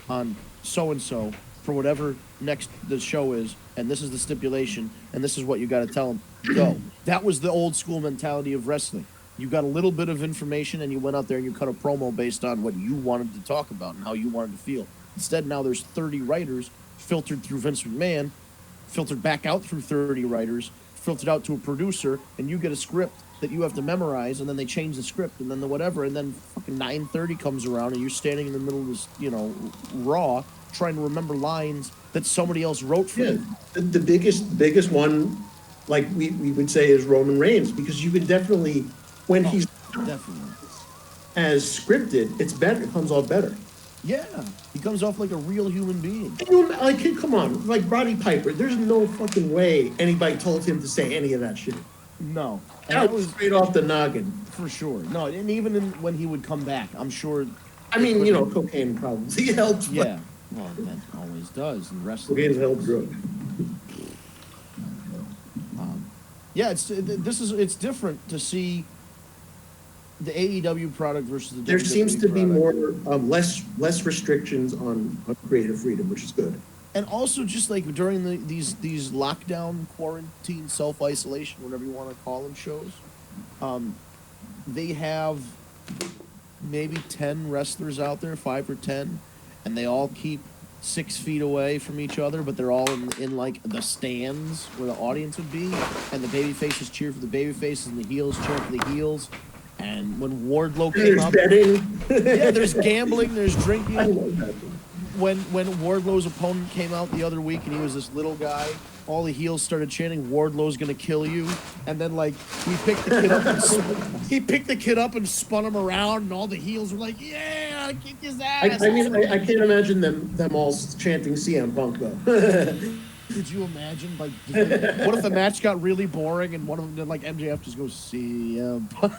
on so-and-so for whatever next the show is, and this is the stipulation, and this is what you got to tell them. Go. That was the old school mentality of wrestling. You got a little bit of information, and you went out there and you cut a promo based on what you wanted to talk about and how you wanted to feel. Instead, now there's 30 writers filtered through Vince McMahon, filtered back out through 30 writers, filtered out to a producer, and you get a script that you have to memorize, and then they change the script, and then the whatever, and then fucking 9:30 comes around, and you're standing in the middle of this, Raw, trying to remember lines that somebody else wrote for you.
The biggest one, like we would say, is Roman Reigns, because you could definitely, when he's
definitely
as scripted, it's better. It comes off better.
Yeah, he comes off like a real human being.
Like, come on, like Roddy Piper. There's no fucking way anybody told him to say any of that shit.
No,
That was straight off the noggin.
For sure. No, and even when he would come back, I'm sure.
I mean, cocaine probably helps.
Yeah, well, that always does in wrestling.
Cocaine's a hell drug.
Yeah, it's different to see the AEW product versus the
There
WWE
seems to be
product.
more less restrictions on creative freedom, which is good.
And also, just like during these lockdown, quarantine, self-isolation, whatever you want to call them, shows, they have maybe 10 wrestlers out there, 5 or 10, and they all keep 6 feet away from each other, but they're all in like the stands where the audience would be, and the baby faces cheer for the baby faces and the heels cheer for the heels. And when Wardlow came up, yeah, there's gambling, there's drinking.
I love that.
When Wardlow's opponent came out the other week and he was this little guy, all the heels started chanting, "Wardlow's gonna kill you," and then like he picked the kid up and spun him around, and all the heels were like, "Yeah, kick his ass."
I mean, I can't imagine them all chanting CM Punk though.
Could you imagine? Like, what if the match got really boring and one of them, like MJF, just goes CM Punk?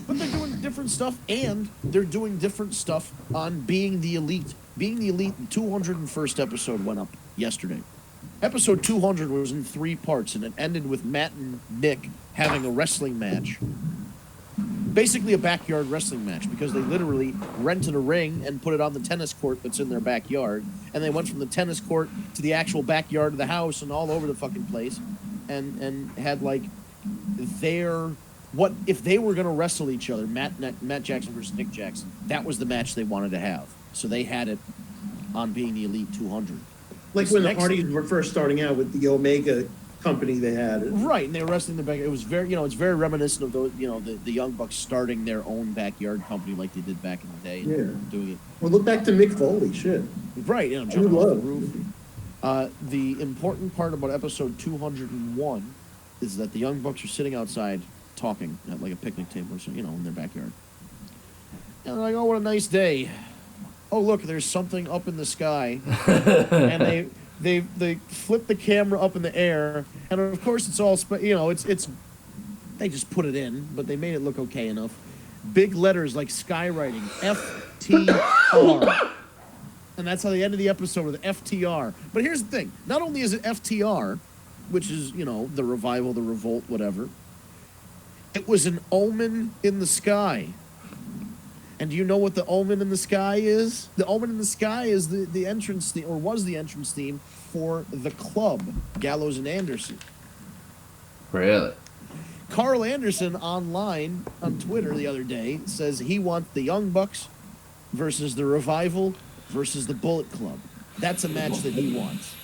But they're doing different stuff, and they're doing different stuff on Being the Elite. Being the Elite, the 201st episode went up yesterday. Episode 200 was in 3 parts, and it ended with Matt and Nick having a wrestling match. Basically a backyard wrestling match, because they literally rented a ring and put it on the tennis court that's in their backyard, and they went from the tennis court to the actual backyard of the house and all over the fucking place, and had like what if they were going to wrestle each other, Matt Jackson versus Nick Jackson, that was the match they wanted to have. So they had it on Being the Elite 200.
Like when the Hardys were first starting out with the Omega company they had.
Right, and they were wrestling the back. It was very, it's very reminiscent of those, the Young Bucks starting their own backyard company like they did back in the day.
Yeah.
Doing it.
Well, look back to Mick Foley, shit.
Right, jumping off the roof. The important part about episode 201 is that the Young Bucks are sitting outside talking at like a picnic table or so, in their backyard. And they're like, "Oh, what a nice day. Oh, look, there's something up in the sky." And they flip the camera up in the air, and of course it's all it's they just put it in, but they made it look okay enough. Big letters like skywriting, FTR. And that's how they ended the episode with FTR. But here's the thing. Not only is it FTR, which is, the revival, the revolt, whatever, it was an omen in the sky. And do you know what the omen in the sky is? The omen in the sky is the entrance theme, or was the entrance theme for the club, Gallows and Anderson.
Really?
Carl Anderson online on Twitter the other day says he wants the Young Bucks versus the Revival versus the Bullet Club. That's a match that he wants.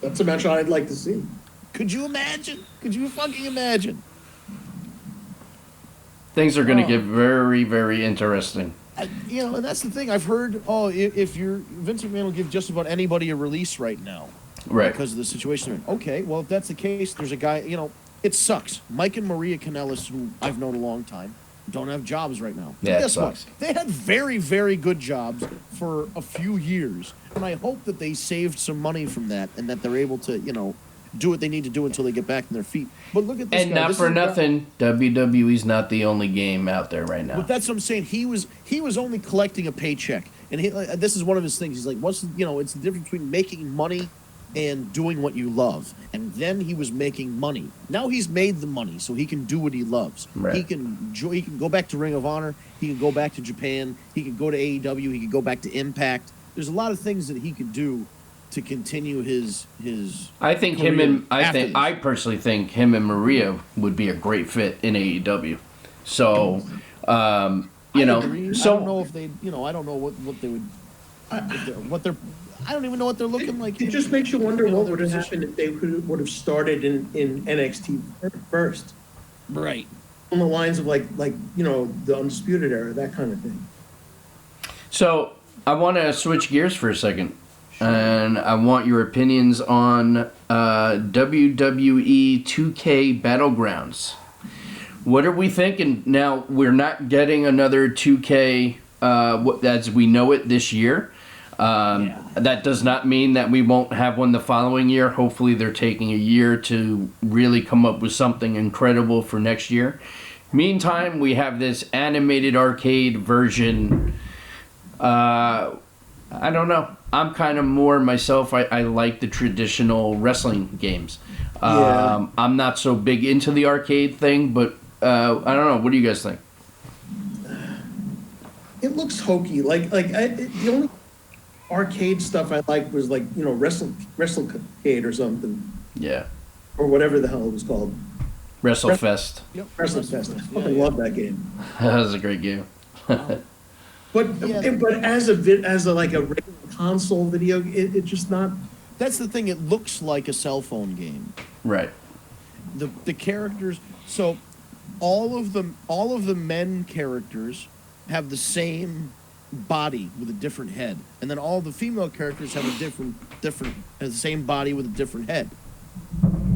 That's a match I'd like to see.
Could you imagine? Could you fucking imagine?
Things are going to get very, very interesting.
And that's the thing. I've heard, if Vince McMahon will give just about anybody a release right now.
Right.
Because of the situation. Okay, well, if that's the case, there's a guy, it sucks. Mike and Maria Kanellis, who I've known a long time, don't have jobs right now.
Yeah,
Guess
it sucks.
what? They had very, very good jobs for a few years. And I hope that they saved some money from that and that they're able to, do what they need to do until they get back on their feet. But look at this
and
guy.
not
This
for
is a guy-
nothing, WWE's not the only game out there right now.
But that's what I'm saying. He was only collecting a paycheck, and this is one of his things. He's like, it's the difference between making money and doing what you love. And then he was making money. Now he's made the money, so he can do what he loves.
Right.
He can go back to Ring of Honor. He can go back to Japan. He can go to AEW. He can go back to Impact. There's a lot of things that he could do to continue his.
I think I personally think him and Maria would be a great fit in AEW. So,
I agree.
so
I don't know if they, I don't know what they would, I don't even know what they're looking like.
It just makes you wonder what would have
their
happened if they would have started in NXT first.
Right.
On the lines of like the Undisputed Era, that kind of thing.
So I want to switch gears for a second, and I want your opinions on WWE 2K Battlegrounds. What are we thinking? Now, we're not getting another 2K as we know it this year. That does not mean that we won't have one the following year. Hopefully they're taking a year to really come up with something incredible for next year. Meantime, we have this animated arcade version. I don't know. I'm kind of more myself. I like the traditional wrestling games.
Yeah.
I'm not so big into the arcade thing, but I don't know. What do you guys think?
It looks hokey. The only arcade stuff I liked was WrestleCade or something,
Yeah.
or whatever the hell it was called.
WrestleFest.
Yep.
WrestleFest. I fucking love that game.
That was a great game.
But as a regular console video, it just not.
That's the thing. It looks like a cell phone game.
Right.
The characters. So, all of the men characters have the same body with a different head, and then all the female characters have a different the same body with a different head.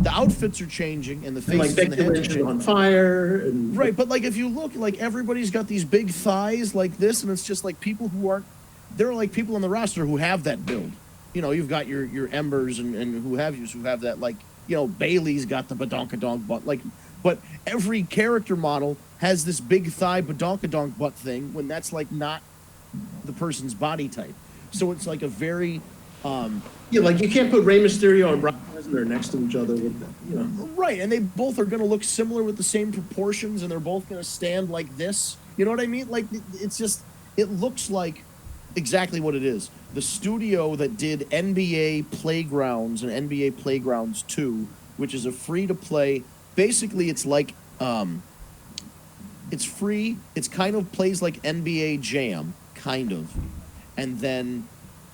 The outfits are changing, and the faces and the heads are changing.
On fire, and
Right, but if you look, everybody's got these big thighs like this, and it's just people who aren't. There are people on the roster who have that build. You've got your Embers and who have that Bailey's got the badonkadonk butt but every character model has this big thigh badonkadonk butt thing when that's not the person's body type. So it's a very
you can't put Rey Mysterio and Brock Lesnar next to each other with that,
Right, and they both are going to look similar with the same proportions, and they're both going to stand like this. You know what I mean? It looks like exactly what it is. The studio that did NBA Playgrounds and NBA Playgrounds 2, which is a free-to-play. Basically, it's it's free. It's kind of plays like NBA Jam, kind of. And then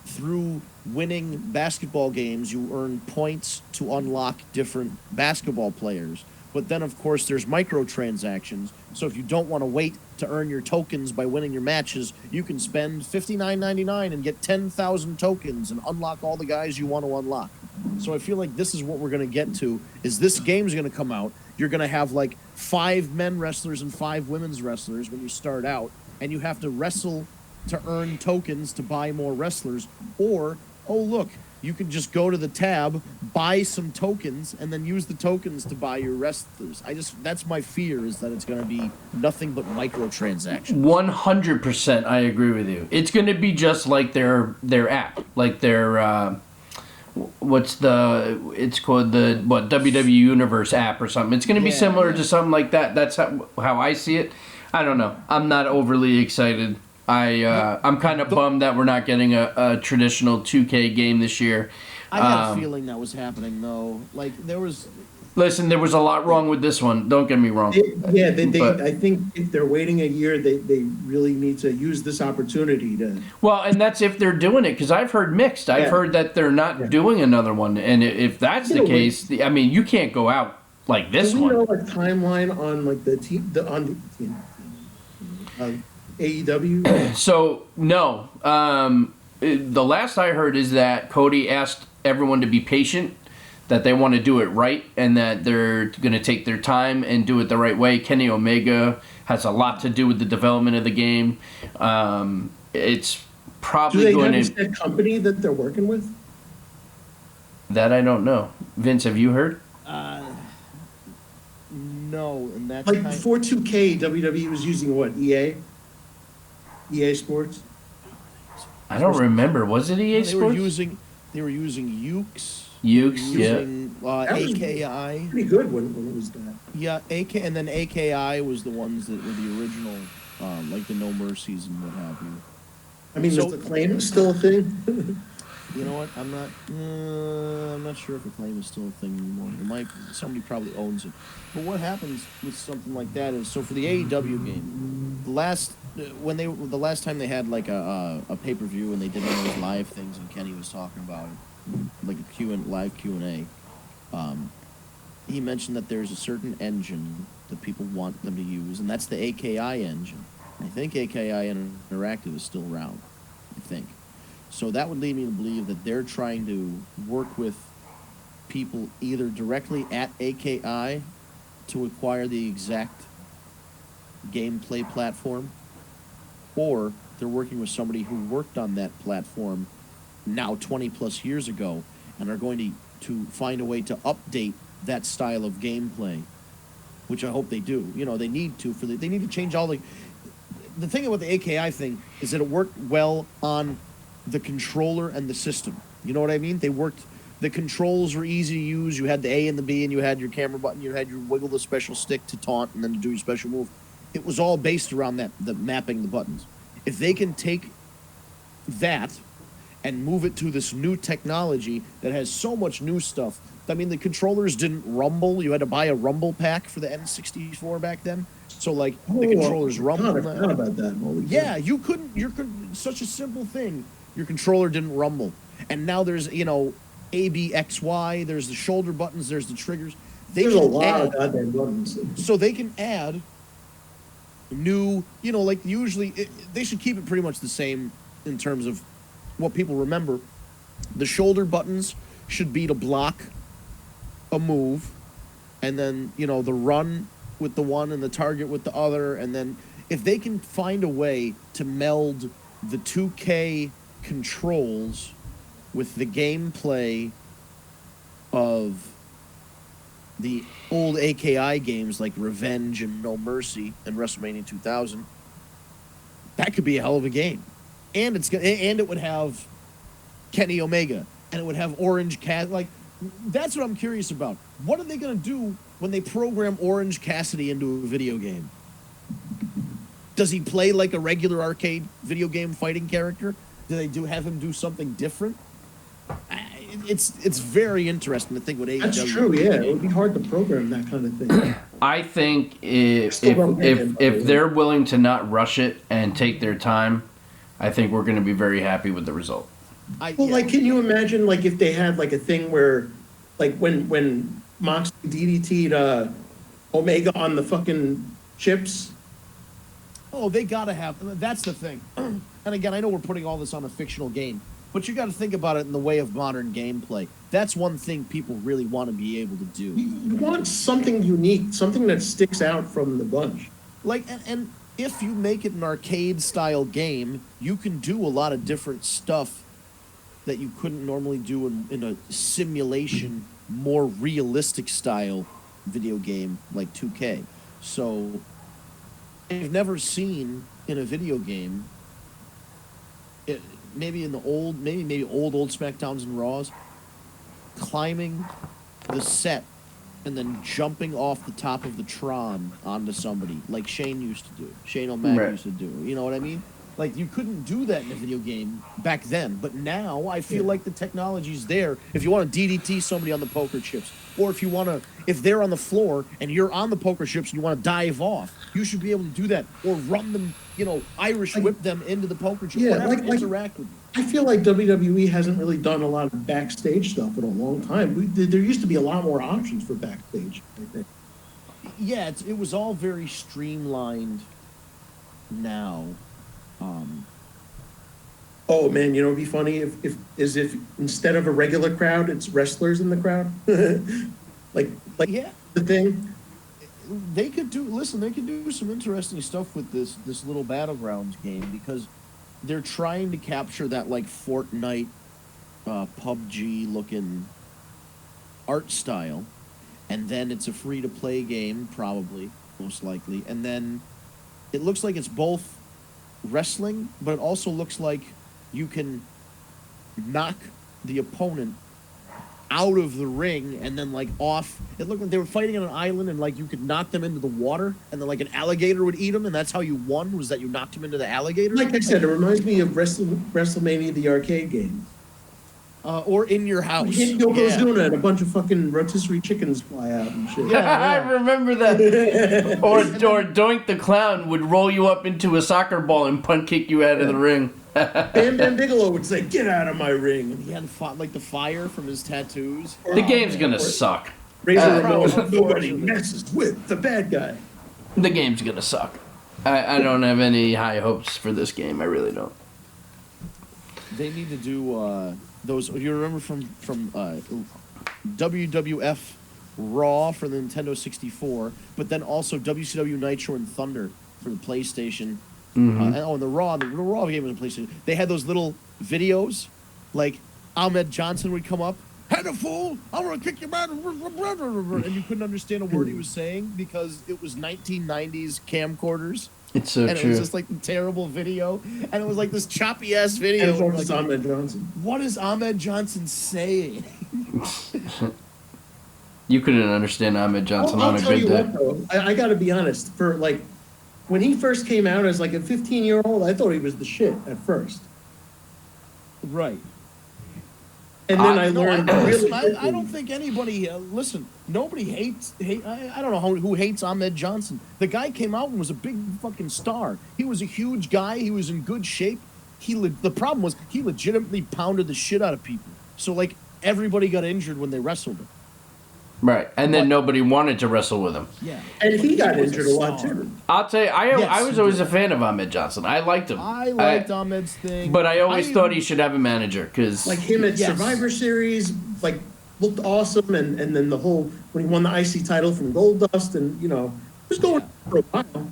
through winning basketball games, you earn points to unlock different basketball players. But then, of course, there's microtransactions. So if you don't want to wait to earn your tokens by winning your matches, you can spend $59.99 and get 10,000 tokens and unlock all the guys you want to unlock. So I feel like this is what we're going to get to, is this game's going to come out. You're going to have 5 men wrestlers and 5 women's wrestlers when you start out, and you have to wrestle to earn tokens to buy more wrestlers. Or, oh, look, you can just go to the tab, buy some tokens, and then use the tokens to buy your wrestlers. That's my fear, is that it's going to be nothing but microtransactions.
100%, I agree with you. It's going to be just like their app, like their it's called the WWE Universe app or something. It's going to be similar to something like that. That's how I see it. I don't know. I'm not overly excited. I'm kind of bummed that we're not getting a traditional 2K game this year.
I had a feeling that was happening, though.
Listen, there was a lot wrong with this one. Don't get me wrong. But-
I think if they're waiting a year, they really need to use this opportunity to.
Well, and that's if they're doing it, because I've heard mixed. I've
Yeah.
heard that they're not doing another one, and if that's the case, I mean, you can't go out like this
Do we
one.
know a timeline on like the team, AEW?
So no, the last I heard is that Cody asked everyone to be patient, that they want to do it right, and that they're going to take their time and do it the right way. Kenny Omega has a lot to do with the development of the game. It's
Do
probably
they
going
have a
to
set company that they're working with?
that I don't know. Vince, have you heard?
No, and that's
Like for 2K, WWE was using what? EA Sports.
I don't remember. Was it EA
they
Sports?
They were using Ukes.
Ukes, yeah.
Using
That was
AKI.
Pretty good when it was that.
Yeah, and then AKI was the ones that were the original, like the No Mercies and what have you.
I mean,
So-
is the claim still a thing?
You know what? I'm not sure if a claim is still a thing anymore. It might. Somebody probably owns it. But what happens with something like that is, so for the AEW game, the last time they had like a pay-per-view and they did one of those live things and Kenny was talking about it, like a live Q&A. He mentioned that there's a certain engine that people want them to use, and that's the AKI engine. I think AKI Interactive is still around. I think. So that would lead me to believe that they're trying to work with people either directly at AKI to acquire the exact gameplay platform, or they're working with somebody who worked on that platform now 20 plus years ago and are going to find a way to update that style of gameplay, which I hope they do. You know, they need to they need to change all the thing about the AKI thing is that it worked well on the controller and the system. You know what I mean? The controls were easy to use. You had the A and the B, and you had your camera button. You had your wiggle the special stick to taunt and then to do your special move. It was all based around the mapping the buttons. If they can take that and move it to this new technology that has so much new stuff. I mean, the controllers didn't rumble. You had to buy a rumble pack for the N64 back then. So, like, the controllers rumble.
I forgot about that. Holy
Yeah, you couldn't. Such a simple thing. Your controller didn't rumble, and now there's A, B, X, Y. There's the shoulder buttons. There's the triggers.
There's a lot of goddamn buttons.
So they can add new. Like usually they should keep it pretty much the same in terms of what people remember. The shoulder buttons should be to block a move, and then the run with the one and the target with the other, and then if they can find a way to meld the 2K controls with the gameplay of the old AKI games like Revenge and No Mercy and WrestleMania 2000, that could be a hell of a game. And it would have Kenny Omega, and it would have Orange Cat. Like, that's what I'm curious about. What are they going to do when they program Orange Cassidy into a video game? Does he play like a regular arcade video game fighting character? Do they have him do something different? It's very interesting to think what AEW.
That's true. Yeah, it would be hard to program that kind of thing.
I think if they're willing to not rush it and take their time, I think we're going to be very happy with the result.
Like, can you imagine, like, if they had like a thing where, like, when Moxley DDT'd Omega on the fucking chips?
Oh, they gotta have. That's the thing. And again, I know we're putting all this on a fictional game, but you got to think about it in the way of modern gameplay. That's one thing people really want to be able to do.
You want something unique, something that sticks out from the bunch.
Like, and if you make it an arcade-style game, you can do a lot of different stuff that you couldn't normally do in a simulation, more realistic style video game like 2K. So I've never seen in a video game, maybe old Smackdowns and Raws, climbing the set and then jumping off the top of the Tron onto somebody like Shane used to do. Shane O'Mac used to do. You know what I mean? Like, you couldn't do that in a video game back then, but now I feel like the technology's there. If you want to DDT somebody on the poker chips, or if they're on the floor and you're on the poker chips and you want to dive off, you should be able to do that, or run them, Irish whip them into the poker chips.
Yeah,
interact with you.
I feel like WWE hasn't really done a lot of backstage stuff in a long time. There used to be a lot more options for backstage, I think.
Yeah, it was all very streamlined now.
Oh man, it'd be funny if instead of a regular crowd, it's wrestlers in the crowd. like
Yeah.
the thing.
They could do some interesting stuff with this little Battlegrounds game, because they're trying to capture that like Fortnite, PUBG looking art style, and then it's a free to play game, probably, most likely, and then it looks like it's both wrestling, but it also looks like you can knock the opponent out of the ring and then like off. It looked like they were fighting on an island, and like you could knock them into the water, and then like an alligator would eat them, and that's how you won, was that you knocked him into the alligator.
Like I said, it reminds me of WrestleMania, the arcade game.
Or In Your House.
Hit Yokozuna and a bunch of fucking rotisserie chickens fly out and shit.
I remember that. or Doink the Clown would roll you up into a soccer ball and punt kick you out of the ring.
Bam Bam Bigelow would say, "Get out of my ring."
He had like the fire from his tattoos.
The game's gonna suck.
Razor Ramon, nobody messes with the bad guy.
The game's gonna suck. I don't have any high hopes for this game. I really don't.
They need to do those. You remember from WWF Raw for the Nintendo 64, but then also WCW Nitro and Thunder for the PlayStation. And the Raw game was on PlayStation. They had those little videos, like Ahmed Johnson would come up, "Head a fool! I'm gonna kick your butt," and you couldn't understand a word he was saying because it was 1990s camcorders.
It's so
and
true.
It was just like a terrible video, and it was like this choppy ass video.
And it was Ahmed Johnson.
What is Ahmed Johnson saying?
You couldn't understand Ahmed Johnson on a
tell
good
you
day.
what, though, I got to be honest. For like, when he first came out as like a 15-year-old, I thought he was the shit at first.
Right.
And then I learned.
I don't think anybody. Listen, nobody hates. I don't know who hates Ahmed Johnson. The guy came out and was a big fucking star. He was a huge guy. He was in good shape. The problem was he legitimately pounded the shit out of people. So like everybody got injured when they wrestled him.
Right, and then nobody wanted to wrestle with him.
Yeah.
And he got injured a lot too.
I'll tell you, I was always a fan of Ahmed Johnson. I liked him.
I liked Ahmed's thing.
But I always thought he should have a manager, because...
Like him at Survivor Series, like, looked awesome, and then the whole, when he won the IC title from Goldust, and, it was going for a while.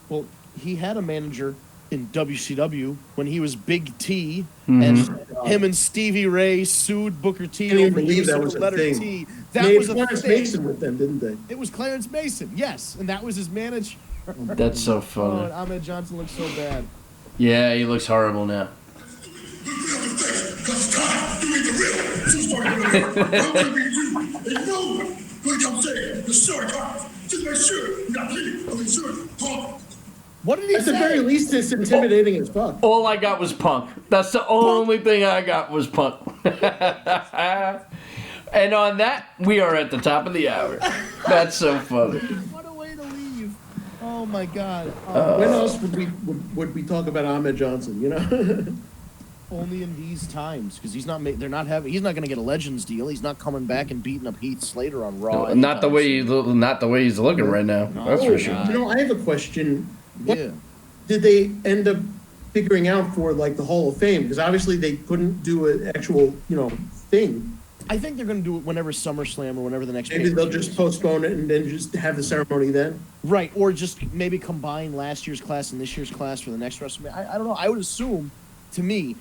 Well, he had a manager in WCW when he was Big T, and him and Stevie Ray sued Booker T.
I can't even
over
believe
use
that
of
was
the
a
letter
thing.
T.
They
Was
had
a
Clarence
thing.
Mason with them, didn't they?
It was Clarence Mason, yes, and that was his manager.
That's so
Oh,
funny.
and Ahmed Johnson looks so bad.
Yeah, he looks horrible now.
It's time to meet the real superstar. I'm gonna be you. And no one, like I'm saying, the short time. Just make sure you're not leaving of insurance talk.
What did he
At
say?
the very least, it's intimidating as fuck.
All I got was Punk. That's the only thing I got was Punk. And on that, we are at the top of the hour. That's so funny.
What a way to leave. Oh my God.
When else would we talk about Ahmed Johnson?
Only in these times, because he's not going to get a Legends deal. He's not coming back and beating up Heath Slater on Raw.
Not the way he's looking right now. That's for sure.
I have a question. What
Yeah.
did they end up figuring out for like the Hall of Fame? Because obviously they couldn't do an actual thing.
I think they're going to do it whenever SummerSlam or whenever the next.
Maybe they'll
pay-per-view
just
is.
postpone it and then just have the ceremony then.
Right, or just maybe combine last year's class and this year's class for the next WrestleMania. I don't know. I would assume, to me,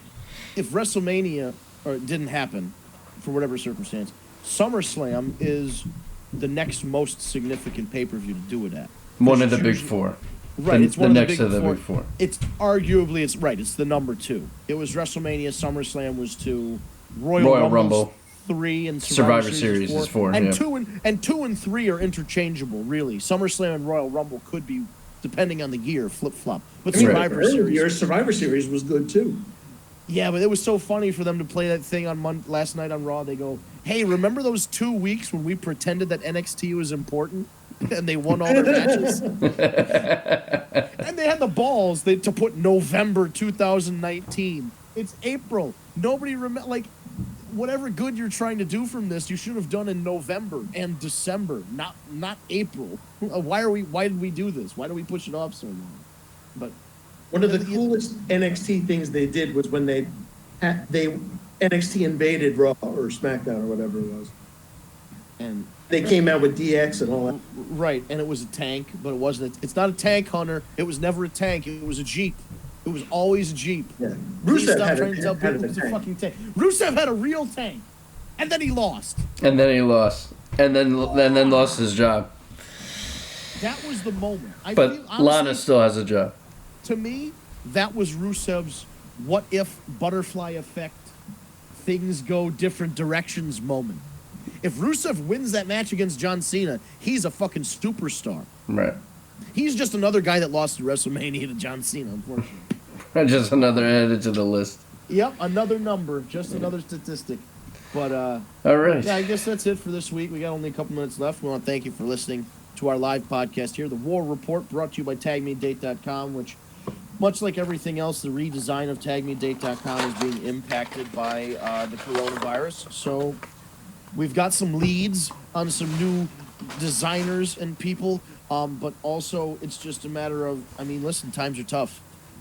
if WrestleMania didn't happen for whatever circumstance, SummerSlam is the next most significant pay-per-view to do it at.
One of the big four.
Right, it's one
the
of
next
the
of the
big
big four.
It's arguably it's the number 2. It was WrestleMania, SummerSlam was 2, Royal
Rumble
3, and
Survivor Series is 4.
And
yeah.
2 and 3 are interchangeable, really. SummerSlam and Royal Rumble could be depending on the year, flip-flop. But
I mean,
Survivor Series...
Your Survivor Series was good, too.
Yeah, but it was so funny for them to play that thing on last night on Raw. They go, hey, remember those 2 weeks when we pretended that NXT was important? And they won all their matches? And they had the balls to put November 2019. It's April. Nobody remember, like, whatever good you're trying to do from this, you should have done in November and December, not April. Why did we do this? Why do we push it off so long? But
one of the coolest NXT things they did was when they NXT invaded Raw or SmackDown or whatever it was,
and
they came out with DX and all that.
Right, and it was a tank, but it wasn't. It's not a tank, Hunter. It was never a tank. It was a Jeep. It was always a Jeep.
Yeah,
Please
Rusev
stop
had
trying to tell people it was a fucking tank. Rusev had a real tank, and then he lost.
And then lost his job.
That was the moment.
But
honestly,
Lana still has a job.
To me, that was Rusev's what if butterfly effect, things go different directions moment. If Rusev wins that match against John Cena, he's a fucking superstar.
Right.
He's just another guy that lost to WrestleMania to John Cena, unfortunately.
Just another added to the list.
Yep, another number, just another statistic. But,
all right.
Yeah, I guess that's it for this week. We got only a couple minutes left. We want to thank you for listening to our live podcast here, The War Report, brought to you by TagMeDate.com, which, much like everything else, the redesign of TagMeDate.com is being impacted by the coronavirus. So we've got some leads on some new designers and people, but also it's just a matter of, I mean, listen, times are tough.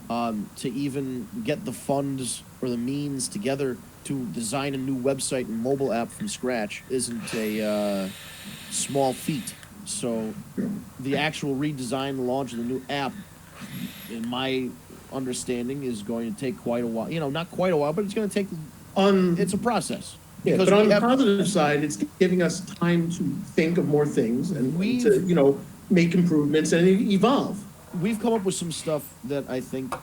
To even get the funds or the means together to design a new website and mobile app from scratch isn't a small feat. So the actual redesign and launch of the new app, in my understanding, is going to take quite a while. You know, not quite a while, but it's going to take... it's a process.
Yeah, but on the positive side, it's giving us time to think of more things and to, make improvements and evolve.
We've come up with some stuff that I think,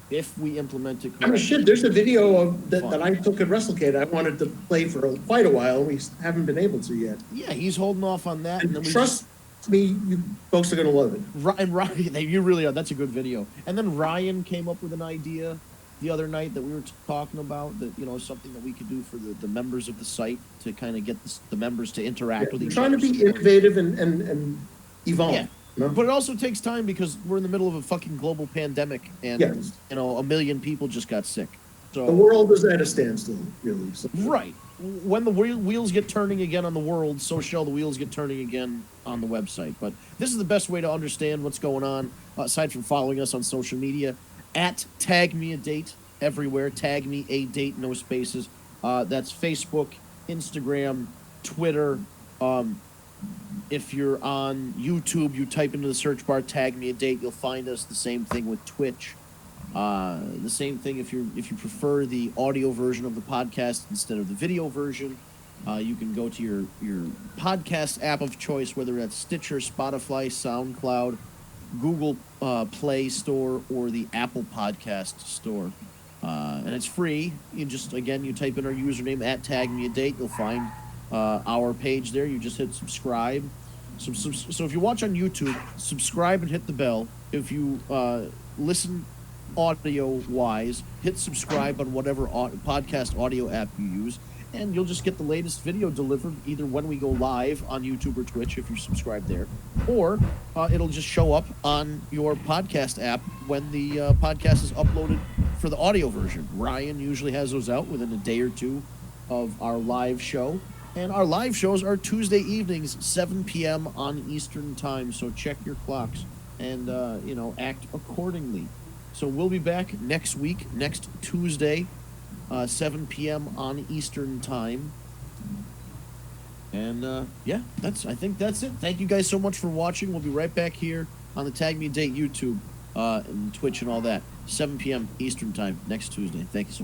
if we implement it correctly...
I mean, shit, there's a video that I took at WrestleCade I wanted to play for quite a while, and we haven't been able to yet.
Yeah, he's holding off on that.
And trust me, you folks are going to love it.
And Ryan, you really are. That's a good video. And then Ryan came up with an idea the other night that we were talking about, that, something that we could do for the members of the site to kind of get the members to interact with each other.
Trying to be innovative and evolve.
Yeah. No? But it also takes time because we're in the middle of a fucking global pandemic, and a million people just got sick. So
the world is at a standstill, really. So.
Right. When the wheels get turning again on the world, so shall the wheels get turning again on the website. But this is the best way to understand what's going on, aside from following us on social media, at Tag Me a Date everywhere. Tag Me a Date, no spaces. That's Facebook, Instagram, Twitter. If you're on YouTube, you type into the search bar "Tag Me a Date," you'll find us. The same thing with Twitch. The same thing if you prefer the audio version of the podcast instead of the video version. You can go to your podcast app of choice, whether that's Stitcher, Spotify, SoundCloud, Google Play Store, or the Apple Podcast Store. And it's free. You type in our username at Tag Me a Date. You'll find our page there. You just hit subscribe. So if you watch on YouTube, subscribe and hit the bell. If you listen audio-wise, hit subscribe on whatever podcast audio app you use, and you'll just get the latest video delivered either when we go live on YouTube or Twitch if you're subscribed there, or it'll just show up on your podcast app when the podcast is uploaded for the audio version. Ryan usually has those out within a day or two of our live show. And our live shows are Tuesday evenings, 7 p.m. on Eastern Time. So check your clocks and, act accordingly. So we'll be back next week, next Tuesday, 7 p.m. on Eastern Time. And, I think that's it. Thank you guys so much for watching. We'll be right back here on the Tag Me a Date YouTube and Twitch and all that. 7 p.m. Eastern Time next Tuesday. Thank you so much.